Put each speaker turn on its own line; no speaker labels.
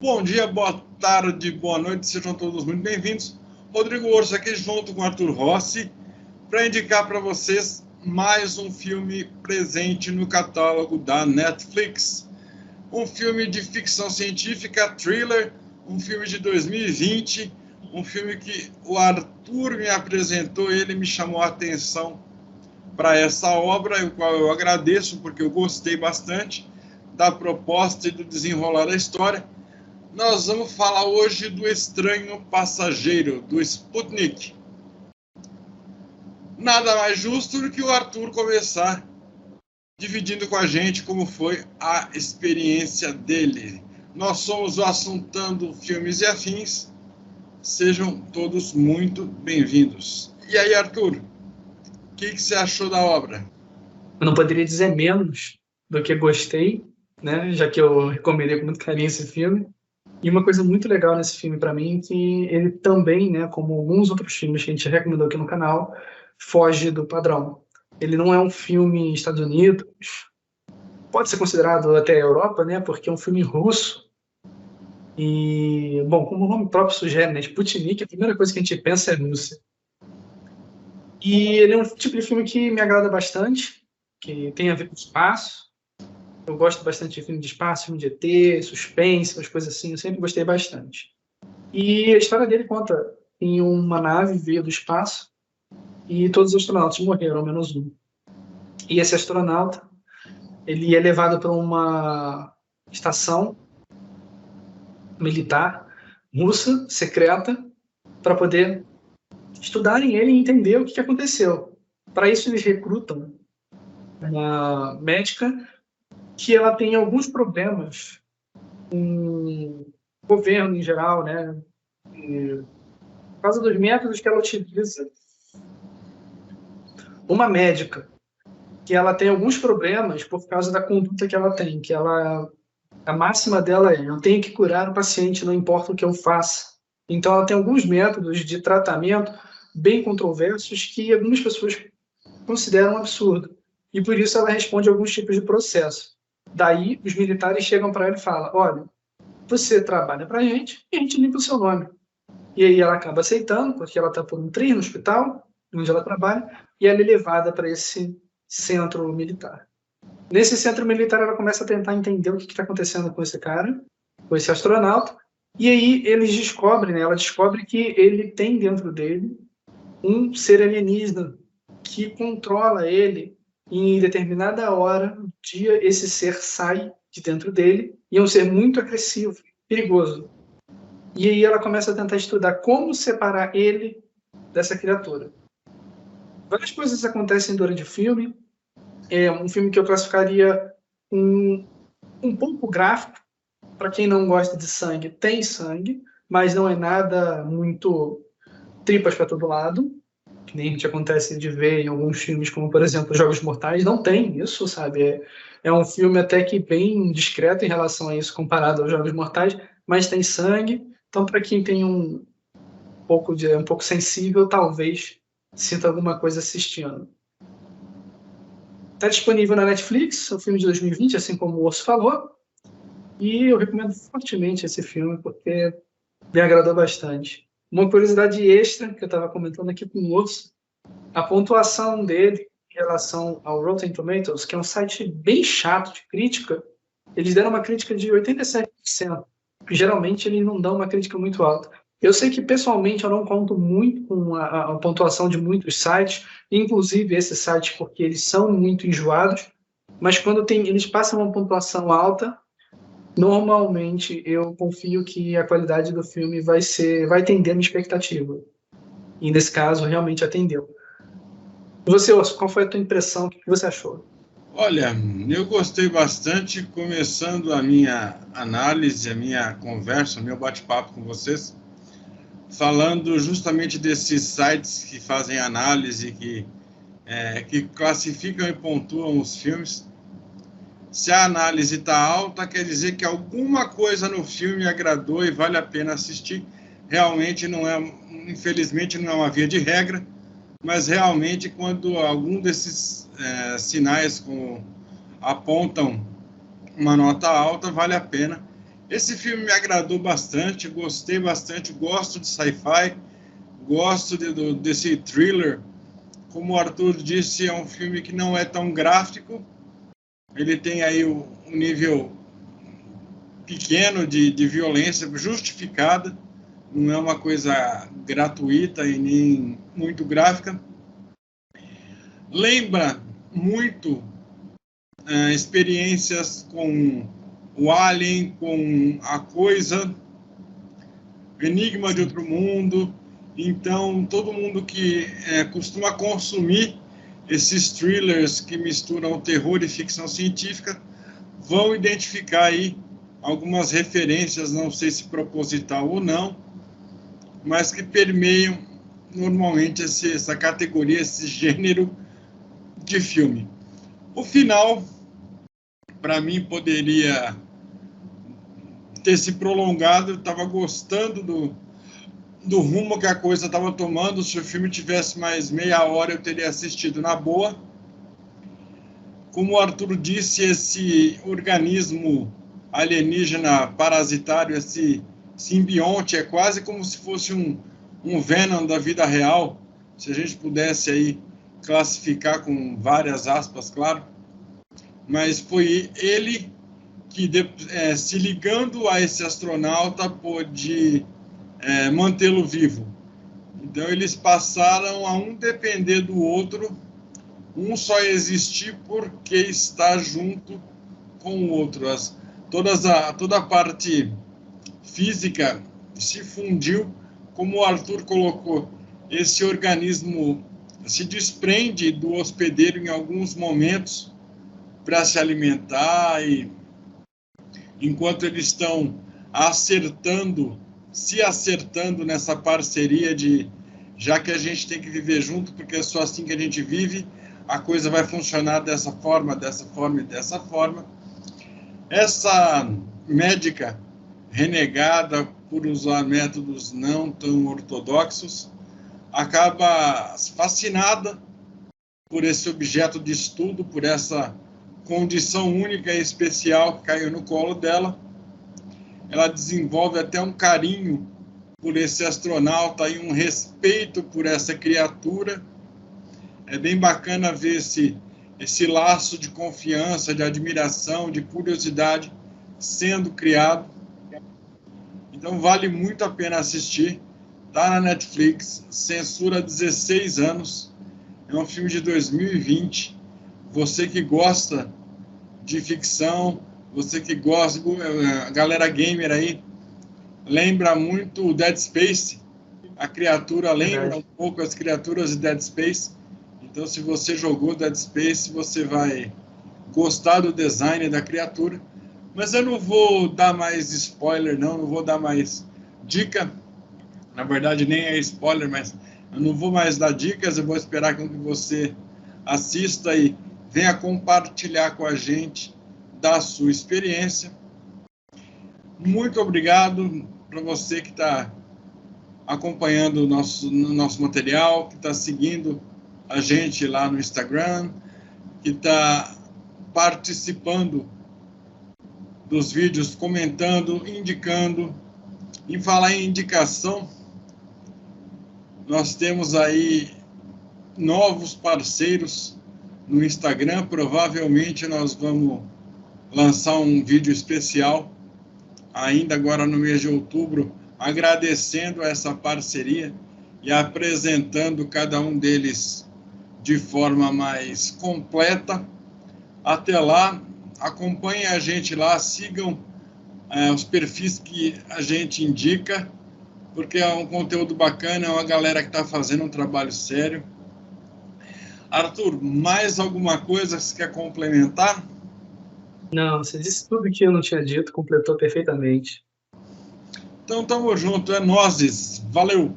Bom dia, boa tarde, boa noite, sejam todos muito bem-vindos. Rodrigo Orso aqui junto com Arthur Rossi para indicar para vocês mais um filme presente no catálogo da Netflix. Um filme de ficção científica, thriller, um filme de 2020, um filme que o Arthur me apresentou, ele me chamou a atenção para essa obra, o qual eu agradeço porque eu gostei bastante da proposta e do desenrolar da história. Nós vamos falar hoje do Estranho Passageiro, do Sputnik. Nada mais justo do que o Arthur começar dividindo com a gente como foi a experiência dele. Nós somos o Assuntando Filmes e Afins. Sejam todos muito bem-vindos. E aí, Arthur, o que você achou da obra?
Eu não poderia dizer menos do que gostei, né? Já que eu recomendei com muito carinho esse filme. E uma coisa muito legal nesse filme para mim é que ele também, né, como alguns outros filmes que a gente recomendou aqui no canal, foge do padrão. Ele não é um filme Estados Unidos, pode ser considerado até Europa, né, porque é um filme russo. E, bom, como o nome próprio sugere, né, Sputnik, a primeira coisa que a gente pensa é Rússia. E ele é um tipo de filme que me agrada bastante, que tem a ver com espaço. Eu gosto bastante de filme de espaço, filme de ET, suspense, umas coisas assim. Eu sempre gostei bastante. E a história dele conta em uma nave veio do espaço e todos os astronautas morreram, menos um. E esse astronauta, ele é levado para uma estação militar russa, secreta, para poder estudarem ele e entender o que aconteceu. Para isso, eles recrutam uma médica que ela tem alguns problemas com o governo em geral, né? E, por causa dos métodos que ela utiliza. Uma médica que ela tem alguns problemas por causa da conduta que ela tem, que ela a máxima dela é: eu tenho que curar o paciente, não importa o que eu faça. Então ela tem alguns métodos de tratamento bem controversos que algumas pessoas consideram absurdo. E por isso ela responde a alguns tipos de processo. Daí os militares chegam para ela e falam: olha, você trabalha para a gente e a gente limpa o seu nome. E aí ela acaba aceitando, porque ela está por um trem no hospital, onde ela trabalha, e ela é levada para esse centro militar. Nesse centro militar, ela começa a tentar entender o que está acontecendo com esse cara, com esse astronauta, e aí eles descobrem, né, ela descobre que ele tem dentro dele um ser alienígena que controla ele, e em determinada hora do dia esse ser sai de dentro dele, e é um ser muito agressivo, perigoso. E aí ela começa a tentar estudar como separar ele dessa criatura. Várias coisas acontecem durante o filme. É um filme que eu classificaria um pouco gráfico. Para quem não gosta de sangue, tem sangue, mas não é nada muito tripas para todo lado, que nem a gente acontece de ver em alguns filmes, como por exemplo Jogos Mortais. Não tem isso, sabe? É um filme até que bem discreto em relação a isso, comparado aos Jogos Mortais, mas tem sangue. Então, para quem tem um pouco sensível, talvez sinta alguma coisa assistindo. Está disponível na Netflix, é um filme de 2020, assim como o Osso falou, e eu recomendo fortemente esse filme porque me agradou bastante. Uma curiosidade extra que eu estava comentando aqui com o Osso, a pontuação dele em relação ao Rotten Tomatoes, que é um site bem chato de crítica, eles deram uma crítica de 87%. Geralmente eles não dão uma crítica muito alta. Eu sei que pessoalmente eu não conto muito com a pontuação de muitos sites, inclusive esses sites, porque eles são muito enjoados, mas quando eles passam uma pontuação alta, normalmente eu confio que a qualidade do filme vai atender a minha expectativa. E nesse caso realmente atendeu. E você, Orso, qual foi a tua impressão? O que você achou?
Olha, eu gostei bastante, começando a minha análise, a minha conversa, o meu bate-papo com vocês, falando justamente desses sites que fazem análise, que classificam e pontuam os filmes. Se a análise está alta, quer dizer que alguma coisa no filme agradou e vale a pena assistir. Realmente não é, infelizmente não é uma via de regra, mas realmente quando algum desses sinais apontam uma nota alta, vale a pena. Esse filme me agradou bastante, gostei bastante, gosto de sci-fi, gosto desse thriller. Como o Arthur disse, é um filme que não é tão gráfico, ele tem aí um nível pequeno de violência justificada, não é uma coisa gratuita e nem muito gráfica. Lembra muito experiências com o Alien, com A Coisa, Enigma de Outro Mundo. Então, todo mundo que costuma consumir esses thrillers que misturam terror e ficção científica vão identificar aí algumas referências, não sei se proposital ou não, mas que permeiam normalmente essa categoria, esse gênero de filme. O final, para mim, poderia ter se prolongado. Eu estava gostando do rumo que a coisa estava tomando. Se o filme tivesse mais meia hora, eu teria assistido na boa. Como o Arthur disse, esse organismo alienígena parasitário, esse simbionte, é quase como se fosse um Venom da vida real, se a gente pudesse aí classificar com várias aspas, claro. Mas foi ele que, se ligando a esse astronauta, pôde mantê-lo vivo. Então, eles passaram a um depender do outro, um só existir porque está junto com o outro. Toda a parte física se fundiu, como o Arthur colocou. Esse organismo se desprende do hospedeiro em alguns momentos para se alimentar, e enquanto eles estão se acertando nessa parceria de, já que a gente tem que viver junto, porque é só assim que a gente vive, a coisa vai funcionar dessa forma e dessa forma. Essa médica renegada por usar métodos não tão ortodoxos acaba fascinada por esse objeto de estudo, por essa condição única e especial que caiu no colo dela. Ela desenvolve até um carinho por esse astronauta e um respeito por essa criatura. É bem bacana ver esse laço de confiança, de admiração, de curiosidade sendo criado. Então vale muito a pena assistir. Está na Netflix, censura 16 anos. É um filme de 2020. Você que gosta de ficção, você que gosta, a galera gamer aí, lembra muito o Dead Space. A criatura lembra um pouco as criaturas de Dead Space. Então, se você jogou Dead Space, você vai gostar do design da criatura. Mas eu não vou dar mais spoiler, não vou dar mais dica. Na verdade, nem é spoiler, mas eu não vou mais dar dicas. Eu vou esperar que você assista e venha compartilhar com a gente da sua experiência. Muito obrigado para você que está acompanhando o nosso material, que está seguindo a gente lá no Instagram, que está participando dos vídeos, comentando, indicando. Em falar em indicação, nós temos aí novos parceiros no Instagram. Provavelmente nós vamos lançar um vídeo especial ainda agora no mês de outubro, agradecendo essa parceria e apresentando cada um deles de forma mais completa. Até lá, acompanhem a gente lá, sigam os perfis que a gente indica, porque é um conteúdo bacana, é uma galera que está fazendo um trabalho sério. Arthur, mais alguma coisa que você quer complementar?
Não, você disse tudo que eu não tinha dito, completou perfeitamente.
Então, tamo junto, é nóis, valeu!